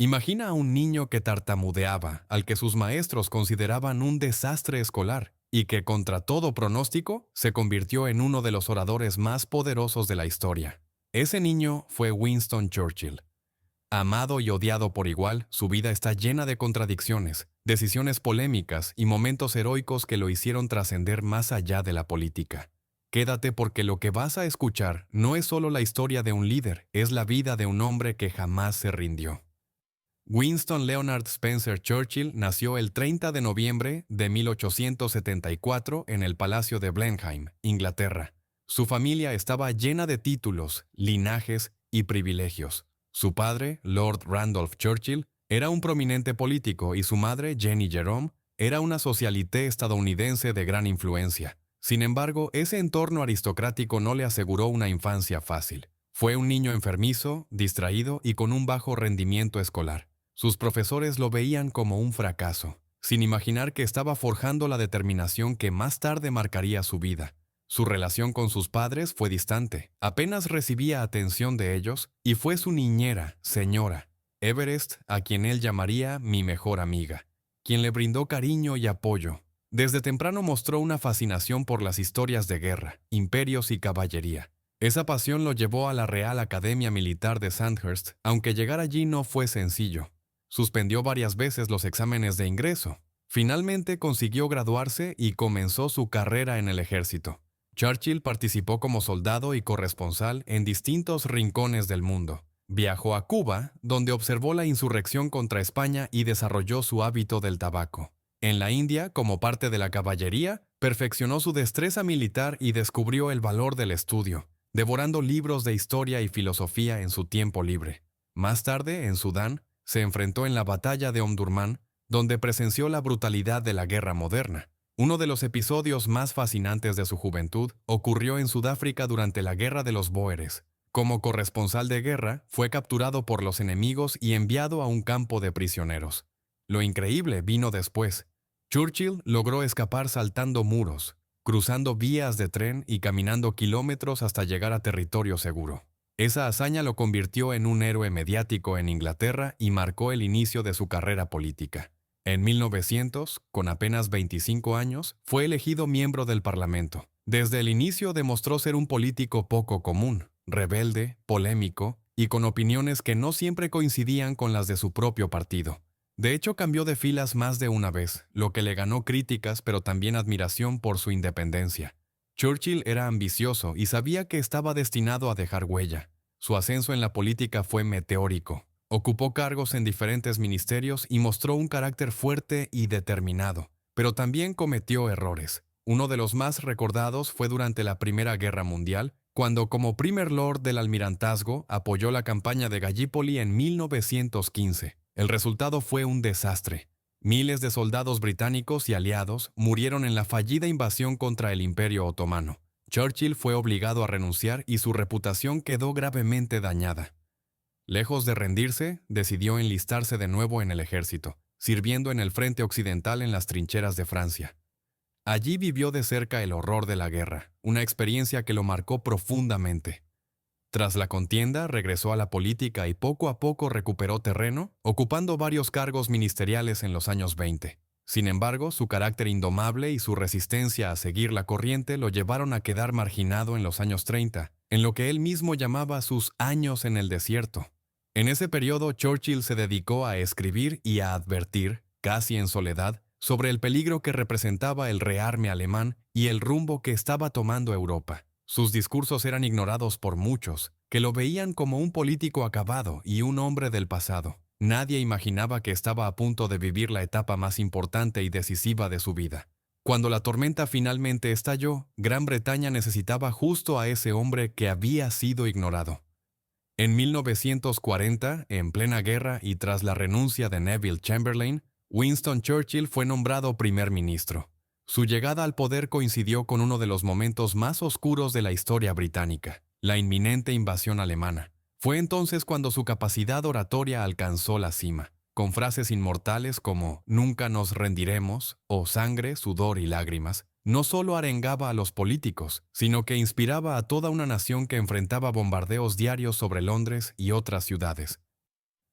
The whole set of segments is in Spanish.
Imagina a un niño que tartamudeaba, al que sus maestros consideraban un desastre escolar, y que contra todo pronóstico se convirtió en uno de los oradores más poderosos de la historia. Ese niño fue Winston Churchill. Amado y odiado por igual, su vida está llena de contradicciones, decisiones polémicas y momentos heroicos que lo hicieron trascender más allá de la política. Quédate porque lo que vas a escuchar no es solo la historia de un líder, es la vida de un hombre que jamás se rindió. Winston Leonard Spencer Churchill nació el 30 de noviembre de 1874 en el Palacio de Blenheim, Inglaterra. Su familia estaba llena de títulos, linajes y privilegios. Su padre, Lord Randolph Churchill, era un prominente político y su madre, Jenny Jerome, era una socialité estadounidense de gran influencia. Sin embargo, ese entorno aristocrático no le aseguró una infancia fácil. Fue un niño enfermizo, distraído y con un bajo rendimiento escolar. Sus profesores lo veían como un fracaso, sin imaginar que estaba forjando la determinación que más tarde marcaría su vida. Su relación con sus padres fue distante, apenas recibía atención de ellos, y fue su niñera, señora Everest, a quien él llamaría mi mejor amiga, quien le brindó cariño y apoyo. Desde temprano mostró una fascinación por las historias de guerra, imperios y caballería. Esa pasión lo llevó a la Real Academia Militar de Sandhurst, aunque llegar allí no fue sencillo. Suspendió varias veces los exámenes de ingreso. Finalmente consiguió graduarse y comenzó su carrera en el ejército. Churchill participó como soldado y corresponsal en distintos rincones del mundo. Viajó a Cuba, donde observó la insurrección contra España y desarrolló su hábito del tabaco. En la India, como parte de la caballería, perfeccionó su destreza militar y descubrió el valor del estudio, devorando libros de historia y filosofía en su tiempo libre. Más tarde, en Sudán, se enfrentó en la batalla de Omdurmán, donde presenció la brutalidad de la guerra moderna. Uno de los episodios más fascinantes de su juventud ocurrió en Sudáfrica durante la Guerra de los Bóeres. Como corresponsal de guerra, fue capturado por los enemigos y enviado a un campo de prisioneros. Lo increíble vino después. Churchill logró escapar saltando muros, cruzando vías de tren y caminando kilómetros hasta llegar a territorio seguro. Esa hazaña lo convirtió en un héroe mediático en Inglaterra y marcó el inicio de su carrera política. En 1900, con apenas 25 años, fue elegido miembro del Parlamento. Desde el inicio demostró ser un político poco común, rebelde, polémico y con opiniones que no siempre coincidían con las de su propio partido. De hecho, cambió de filas más de una vez, lo que le ganó críticas pero también admiración por su independencia. Churchill era ambicioso y sabía que estaba destinado a dejar huella. Su ascenso en la política fue meteórico. Ocupó cargos en diferentes ministerios y mostró un carácter fuerte y determinado, pero también cometió errores. Uno de los más recordados fue durante la Primera Guerra Mundial, cuando como primer lord del almirantazgo apoyó la campaña de Gallipoli en 1915. El resultado fue un desastre. Miles de soldados británicos y aliados murieron en la fallida invasión contra el Imperio Otomano. Churchill fue obligado a renunciar y su reputación quedó gravemente dañada. Lejos de rendirse, decidió enlistarse de nuevo en el ejército, sirviendo en el frente occidental en las trincheras de Francia. Allí vivió de cerca el horror de la guerra, una experiencia que lo marcó profundamente. Tras la contienda, regresó a la política y poco a poco recuperó terreno, ocupando varios cargos ministeriales en los años 20. Sin embargo, su carácter indomable y su resistencia a seguir la corriente lo llevaron a quedar marginado en los años 30, en lo que él mismo llamaba sus años en el desierto. En ese periodo, Churchill se dedicó a escribir y a advertir, casi en soledad, sobre el peligro que representaba el rearme alemán y el rumbo que estaba tomando Europa. Sus discursos eran ignorados por muchos, que lo veían como un político acabado y un hombre del pasado. Nadie imaginaba que estaba a punto de vivir la etapa más importante y decisiva de su vida. Cuando la tormenta finalmente estalló, Gran Bretaña necesitaba justo a ese hombre que había sido ignorado. En 1940, en plena guerra y tras la renuncia de Neville Chamberlain, Winston Churchill fue nombrado primer ministro. Su llegada al poder coincidió con uno de los momentos más oscuros de la historia británica, la inminente invasión alemana. Fue entonces cuando su capacidad oratoria alcanzó la cima, con frases inmortales como «Nunca nos rendiremos» o «Sangre, sudor y lágrimas». No solo arengaba a los políticos, sino que inspiraba a toda una nación que enfrentaba bombardeos diarios sobre Londres y otras ciudades.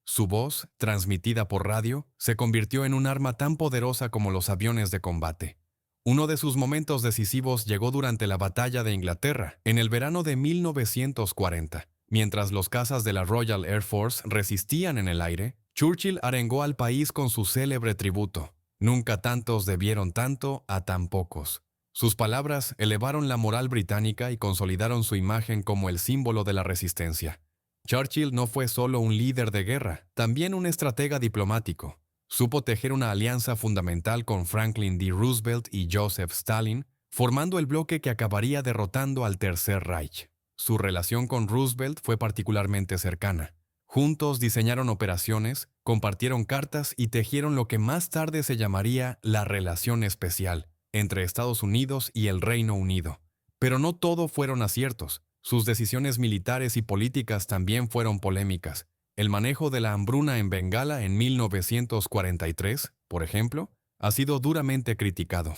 Su voz, transmitida por radio, se convirtió en un arma tan poderosa como los aviones de combate. Uno de sus momentos decisivos llegó durante la Batalla de Inglaterra, en el verano de 1940. Mientras los cazas de la Royal Air Force resistían en el aire, Churchill arengó al país con su célebre tributo: "Nunca tantos debieron tanto a tan pocos". Sus palabras elevaron la moral británica y consolidaron su imagen como el símbolo de la resistencia. Churchill no fue solo un líder de guerra, también un estratega diplomático. Supo tejer una alianza fundamental con Franklin D. Roosevelt y Joseph Stalin, formando el bloque que acabaría derrotando al Tercer Reich. Su relación con Roosevelt fue particularmente cercana. Juntos diseñaron operaciones, compartieron cartas y tejieron lo que más tarde se llamaría la relación especial entre Estados Unidos y el Reino Unido. Pero no todo fueron aciertos. Sus decisiones militares y políticas también fueron polémicas. El manejo de la hambruna en Bengala en 1943, por ejemplo, ha sido duramente criticado.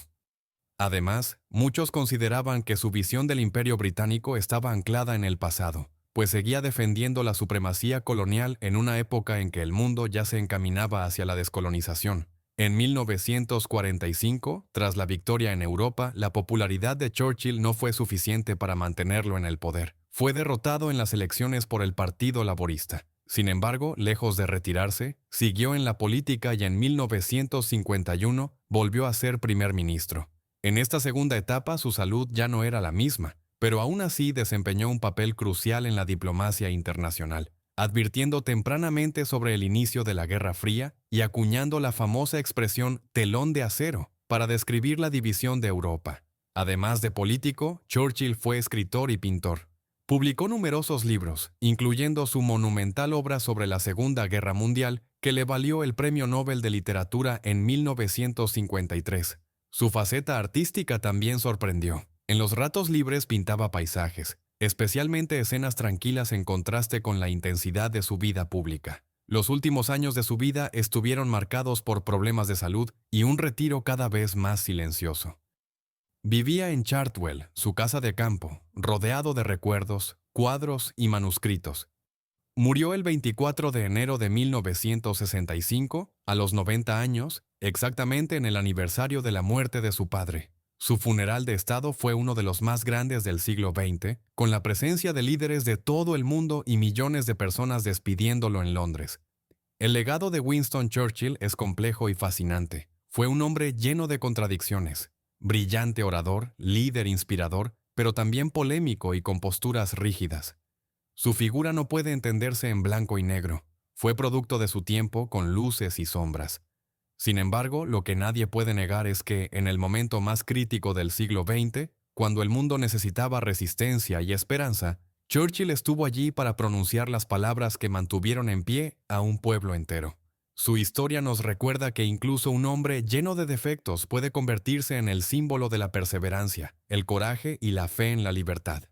Además, muchos consideraban que su visión del Imperio Británico estaba anclada en el pasado, pues seguía defendiendo la supremacía colonial en una época en que el mundo ya se encaminaba hacia la descolonización. En 1945, tras la victoria en Europa, la popularidad de Churchill no fue suficiente para mantenerlo en el poder. Fue derrotado en las elecciones por el Partido Laborista. Sin embargo, lejos de retirarse, siguió en la política y en 1951 volvió a ser primer ministro. En esta segunda etapa su salud ya no era la misma, pero aún así desempeñó un papel crucial en la diplomacia internacional, advirtiendo tempranamente sobre el inicio de la Guerra Fría y acuñando la famosa expresión telón de acero para describir la división de Europa. Además de político, Churchill fue escritor y pintor. Publicó numerosos libros, incluyendo su monumental obra sobre la Segunda Guerra Mundial, que le valió el Premio Nobel de Literatura en 1953. Su faceta artística también sorprendió. En los ratos libres pintaba paisajes, especialmente escenas tranquilas en contraste con la intensidad de su vida pública. Los últimos años de su vida estuvieron marcados por problemas de salud y un retiro cada vez más silencioso. Vivía en Chartwell, su casa de campo, rodeado de recuerdos, cuadros y manuscritos. Murió el 24 de enero de 1965, a los 90 años, exactamente en el aniversario de la muerte de su padre. Su funeral de estado fue uno de los más grandes del siglo XX, con la presencia de líderes de todo el mundo y millones de personas despidiéndolo en Londres. El legado de Winston Churchill es complejo y fascinante. Fue un hombre lleno de contradicciones. Brillante orador, líder inspirador, pero también polémico y con posturas rígidas. Su figura no puede entenderse en blanco y negro. Fue producto de su tiempo con luces y sombras. Sin embargo, lo que nadie puede negar es que, en el momento más crítico del siglo XX, cuando el mundo necesitaba resistencia y esperanza, Churchill estuvo allí para pronunciar las palabras que mantuvieron en pie a un pueblo entero. Su historia nos recuerda que incluso un hombre lleno de defectos puede convertirse en el símbolo de la perseverancia, el coraje y la fe en la libertad.